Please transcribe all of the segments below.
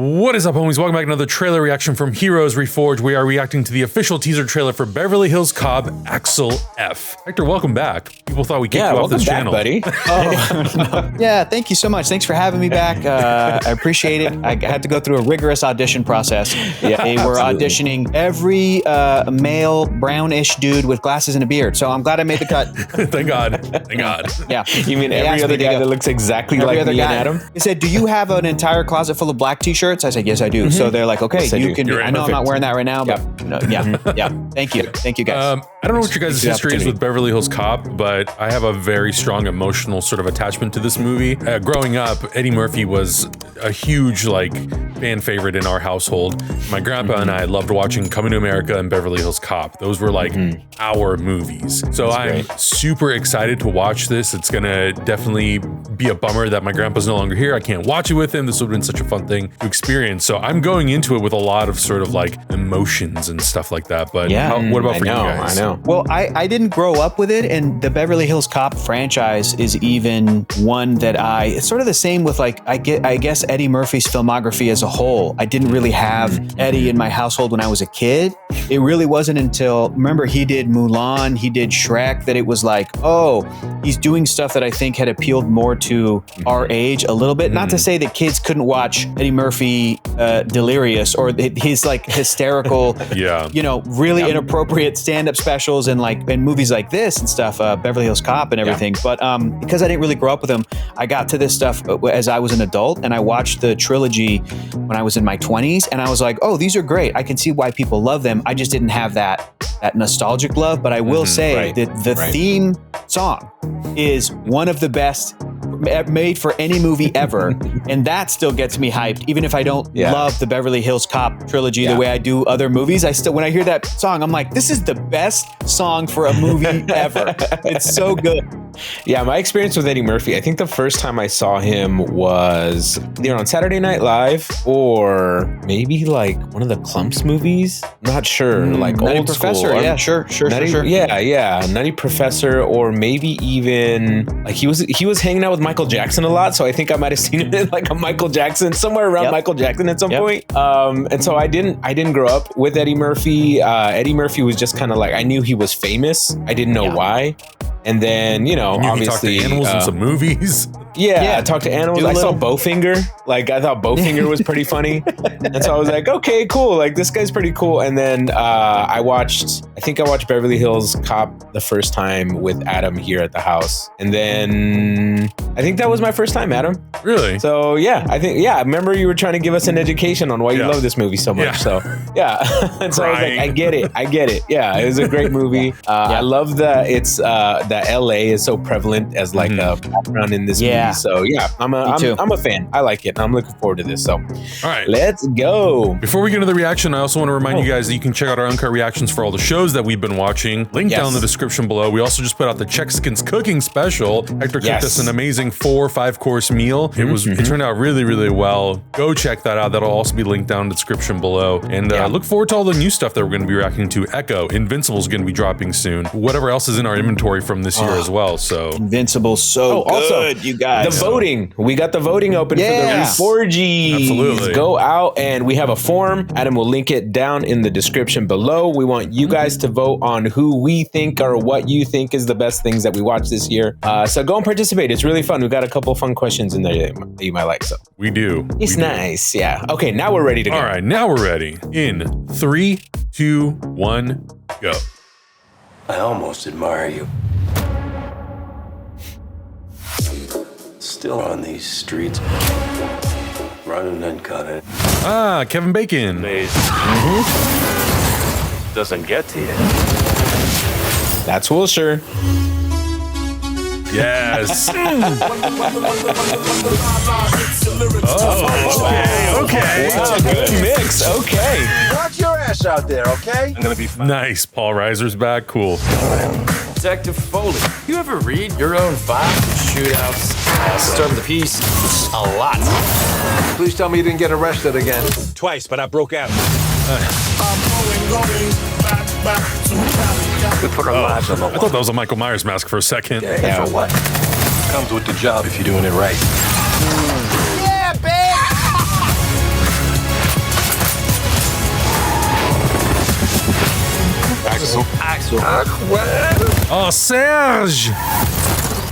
What is up, homies? Welcome back to another trailer reaction from Heroes Reforged. We are reacting to the official teaser trailer for Beverly Hills Cop Axel F. Hector, welcome back. People thought we kicked you off this channel. Buddy. Yeah, thank you so much. Thanks for having me back. I appreciate it. I had to go through a rigorous audition process. Yeah, they were auditioning every male brownish dude with glasses and a beard. So I'm glad I made the cut. Thank God. Thank God. Yeah. You mean every other guy that looks exactly like me and Adam? They said, "Do you have an entire closet full of black t-shirts?" I said, "Yes, I do." So they're like, "Okay, you can." I know I'm not wearing that right now, but yeah. Thank you, guys. I don't know what your guys' history is with Beverly Hills Cop, but I have a very strong emotional sort of attachment to this movie. Growing up, Eddie Murphy was a huge fan favorite in our household. My grandpa and I loved watching Coming to America and Beverly Hills Cop. Those were our movies. So I'm super excited to watch this. It's gonna definitely be a bummer that my grandpa's no longer here. I can't watch it with him. This would have been such a fun thing to experience. So I'm going into it with a lot of sort of emotions and stuff like that. But what about for you guys? I know. Well, I didn't grow up with it, and the Beverly Hills Cop franchise is even one that it's sort of the same with I guess Eddie Murphy's filmography as a whole. I didn't really have Eddie in my household when I was a kid. It really wasn't until, remember, he did Mulan, he did Shrek, that it was like, oh, he's doing stuff that I think had appealed more to our age a little bit. Not to say that kids couldn't watch Eddie Murphy delirious or his hysterical, really inappropriate stand-up specials and movies like this and stuff, Beverly Hills Cop and everything. But because I didn't really grow up with him, I got to this stuff as I was an adult, and I watched the trilogy when I was in my 20s, and I was like, oh, these are great. I can see why people love them. I just didn't have that nostalgic love. But I will say that the theme song is one of the best made for any movie ever, and that still gets me hyped, even if I don't love the Beverly Hills Cop trilogy the way I do other movies. When I hear that song, I'm like, this is the best song for a movie ever. It's so good. Yeah, my experience with Eddie Murphy, I think the first time I saw him was either on Saturday Night Live or maybe one of the Clumps movies. I'm not sure. Nutty Old Professor. School. Yeah, sure. Yeah. Nutty Professor, or maybe even he was hanging out with Michael Jackson a lot. So I think I might have seen him in a Michael Jackson, somewhere around Michael Jackson at some point. And so I didn't grow up with Eddie Murphy. Eddie Murphy was just kind of I knew he was famous. I didn't know why. And then, obviously, he talked to animals in some movies. Yeah, I talked to animals. I saw Bowfinger. I thought Bowfinger was pretty funny. And so I was like, okay, cool. This guy's pretty cool. And then I think I watched Beverly Hills Cop the first time with Adam here at the house. And then I think that was my first time, Adam. Really? So I remember you were trying to give us an education on why you love this movie so much. Yeah. So and so I was like, I get it. Yeah, it was a great movie. I love that that LA is so prevalent as a background in this movie. So I'm a fan. I like it. I'm looking forward to this. So all right, let's go. Before we get into the reaction, I also want to remind you guys that you can check out our uncut reactions for all the shows that we've been watching. Link down in the description below. We also just put out the Chexicans cooking special. Hector cooked us an amazing 4 or 5 course meal. It turned out really, really well. Go check that out. That'll also be linked down in the description below. And look forward to all the new stuff that we're going to be reacting to. Echo, Invincible is going to be dropping soon. Whatever else is in our inventory from this year as well. So Invincible, good, also, you guys. The voting. We got the voting open for the Reforged. Absolutely. Go out, and we have a form. Adam will link it down in the description below. We want you guys to vote on who we think or what you think is the best things that we watched this year. So go and participate. It's really fun. We've got a couple fun questions in there that you might like. So we do. It's nice. Yeah. Okay, now we're ready to go. All right, now we're ready. In 3, 2, 1, go. I almost admire you. Still on these streets, running uncut. Kevin Bacon. Doesn't get to you. That's Wilshire. Yes. Okay. Wow, good mix. Okay. Watch your ass out there, okay? I'm gonna be fine. Nice. Paul Reiser's back. Cool. Detective Foley, you ever read your own file? Shootouts, disturb the peace, a lot. Please tell me you didn't get arrested again. Twice, but I broke out. We put our lives on the line. I thought that was a Michael Myers mask for a second. Yeah. For what? Comes with the job if you're doing it right. Yeah, babe! Axel. Oh, Serge.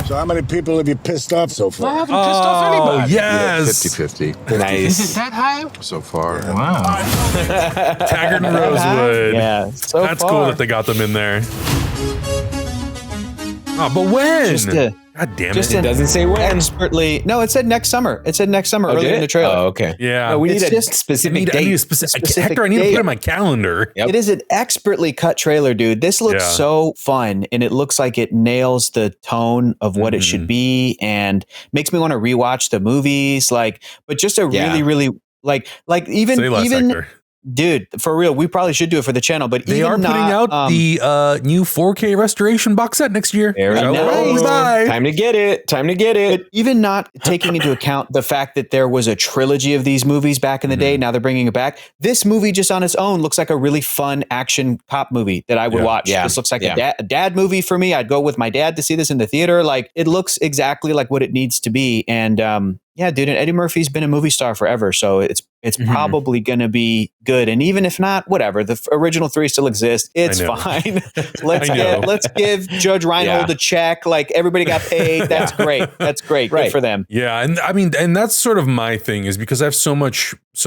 So how many people have you pissed off so far? I haven't pissed off anybody. Yes. 50-50 Nice. That high? so far. Wow. Taggart and Rosewood. Yeah, so That's far. cool that they got them in there. Oh, but when? God damn it. It doesn't say when. Expertly. No, it said next summer. It said next summer earlier did in the it? trailer. Oh, okay. Yeah. No, we It's need a just- specific I need date. a specific specific Hector, I need to date. put it in my calendar. Yep. It is an expertly cut trailer, dude. This looks Yeah. so fun, and it looks like it nails the tone of what it should be, and makes me want to rewatch the movies. Like, but just a Yeah. really, really like even Say less, even Hector. dude, for real. We probably should do it for the channel, but They even are putting not, out the new 4K restoration box set next year. Very Hello, nice. bye. Time to get it. Time to get it. But even not taking into account the fact that there was a trilogy of these movies back in the day, now they're bringing it back. This movie just on its own looks like a really fun action cop movie that I would Yeah. watch. Yeah. This looks like Yeah. a dad movie for me. I'd go with my dad to see this in the theater. Like, it looks exactly like what it needs to be. And yeah, dude, and Eddie Murphy's been a movie star forever, so it's probably going to be good. And even if not, whatever. The original three still exist. It's I know. fine. I know. Let's give Judge Reinhold Yeah. a check. Like, everybody got paid. That's great. That's great. Right. Good for them. Yeah, and I mean, and that's sort of my thing, is because I have so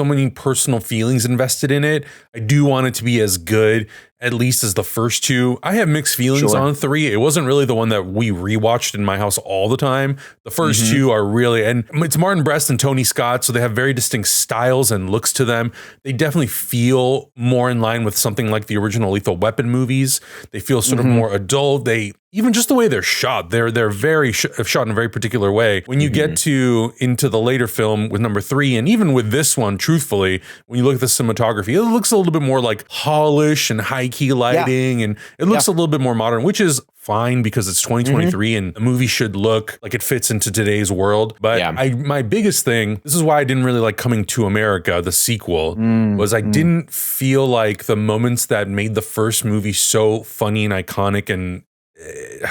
many personal feelings invested in it. I do want it to be as good, at least as the first two. I have mixed feelings Sure. on 3. It wasn't really the one that we rewatched in my house all the time. The first two are really, and it's Martin Brest and Tony Scott, so they have very distinct styles and looks to them. They definitely feel more in line with something like the original Lethal Weapon movies. They feel sort of more adult. They even just the way they're shot, they're very shot in a very particular way. When you get into the later film with number 3, and even with this one, truthfully, when you look at the cinematography, it looks a little bit more like polished and high key lighting, and it looks a little bit more modern, which is fine because it's 2023 and the movie should look like it fits into today's world. But my biggest thing, this is why I didn't really like Coming to America, the sequel, was I didn't feel like the moments that made the first movie so funny and iconic and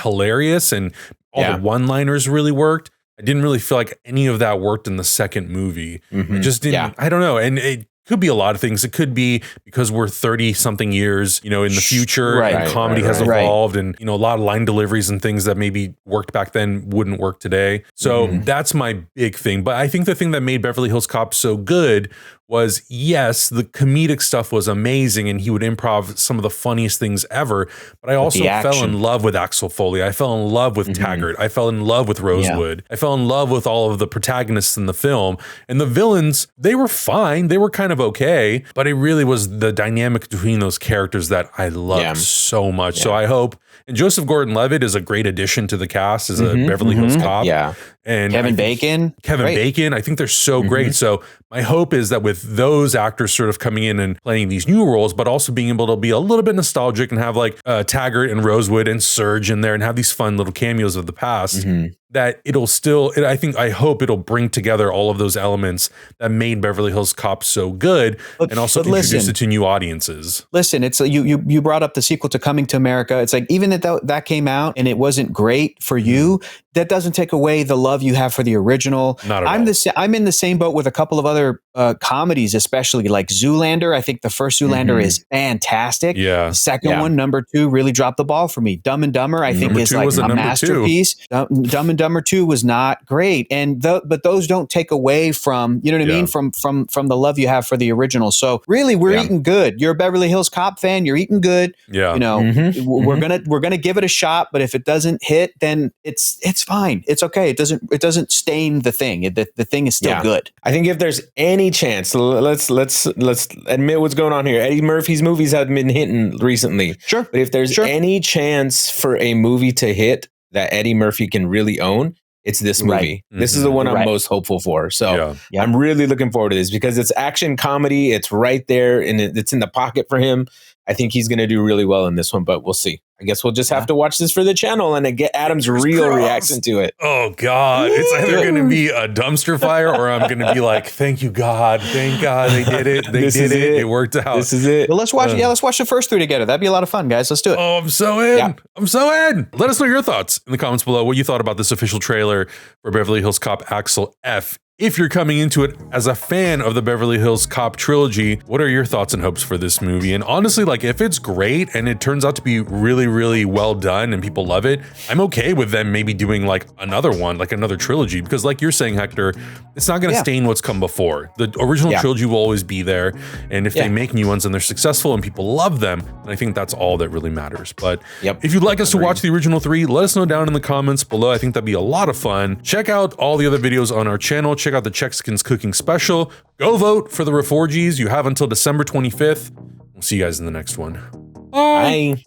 hilarious and all the one-liners really worked. I didn't really feel like any of that worked in the second movie. It just didn't, I don't know. And it could be a lot of things. It could be because we're 30 something years, in the future, and comedy has evolved, and a lot of line deliveries and things that maybe worked back then wouldn't work today. So that's my big thing. But I think the thing that made Beverly Hills Cop so good was, yes, the comedic stuff was amazing, and he would improv some of the funniest things ever. But I also fell in love with Axel Foley. I fell in love with Taggart. I fell in love with Rosewood. I fell in love with all of the protagonists in the film. And the villains, they were fine. They were kind of okay. But it really was the dynamic between those characters that I loved so much. So I hope. And Joseph Gordon-Levitt is a great addition to the cast as a Beverly Hills Cop. Yeah. And Kevin Bacon. I think they're so great. So my hope is that with those actors sort of coming in and playing these new roles, but also being able to be a little bit nostalgic and have like Taggart and Rosewood and Surge in there and have these fun little cameos of the past, that it'll still, I hope it'll bring together all of those elements that made Beverly Hills Cop so good, and also introduce it to new audiences. Listen, it's you brought up the sequel to Coming to America. It's like, even that came out and it wasn't great for you, that doesn't take away the love you have for the original. Not at all. I'm in the same boat with a couple of other comedies, especially like Zoolander. I think the first Zoolander is fantastic. Yeah. The second one, number 2, really dropped the ball for me. Dumb and Dumber, I think, is like a masterpiece. Dumb and Dumber 2 was not great, and but those don't take away from, you know what I mean, from the love you have for the original. So really, we're eating good. You're a Beverly Hills Cop fan. You're eating good. Yeah. We're gonna give it a shot, but if it doesn't hit, then it's fine. It's okay. It doesn't stain the thing. The thing is still good. I think if there's any chance, let's admit what's going on here. Eddie Murphy's movies have been hitting recently. Sure. But if there's any chance for a movie to hit that Eddie Murphy can really own, it's this movie. This is the one I'm most hopeful for. So I'm really looking forward to this because it's action comedy. It's right there and it's in the pocket for him. I think he's going to do really well in this one, but we'll see. I guess we'll just have to watch this for the channel and get Adam's real reaction to it. Oh, God. It's either going to be a dumpster fire or I'm going to be like, thank you, God. Thank God they did it. They did it. It worked out. This is it. Well, let's watch. Let's watch the first 3 together. That'd be a lot of fun, guys. Let's do it. Oh, I'm so in. I'm so in. Let us know your thoughts in the comments below. What you thought about this official trailer for Beverly Hills Cop Axel F. If you're coming into it as a fan of the Beverly Hills Cop trilogy, what are your thoughts and hopes for this movie? And honestly, like if it's great and it turns out to be really, really well done and people love it, I'm okay with them maybe doing like another one, like another trilogy, because like you're saying, Hector, it's not going to stain what's come before. The original trilogy will always be there. And if they make new ones and they're successful and people love them, then I think that's all that really matters. But if you'd like us to watch the original 3, let us know down in the comments below. I think that'd be a lot of fun. Check out all the other videos on our channel. Check out the Chexicans Cooking Special. Go vote for the Reforged. You have until December 25th. We'll see you guys in the next one. Bye.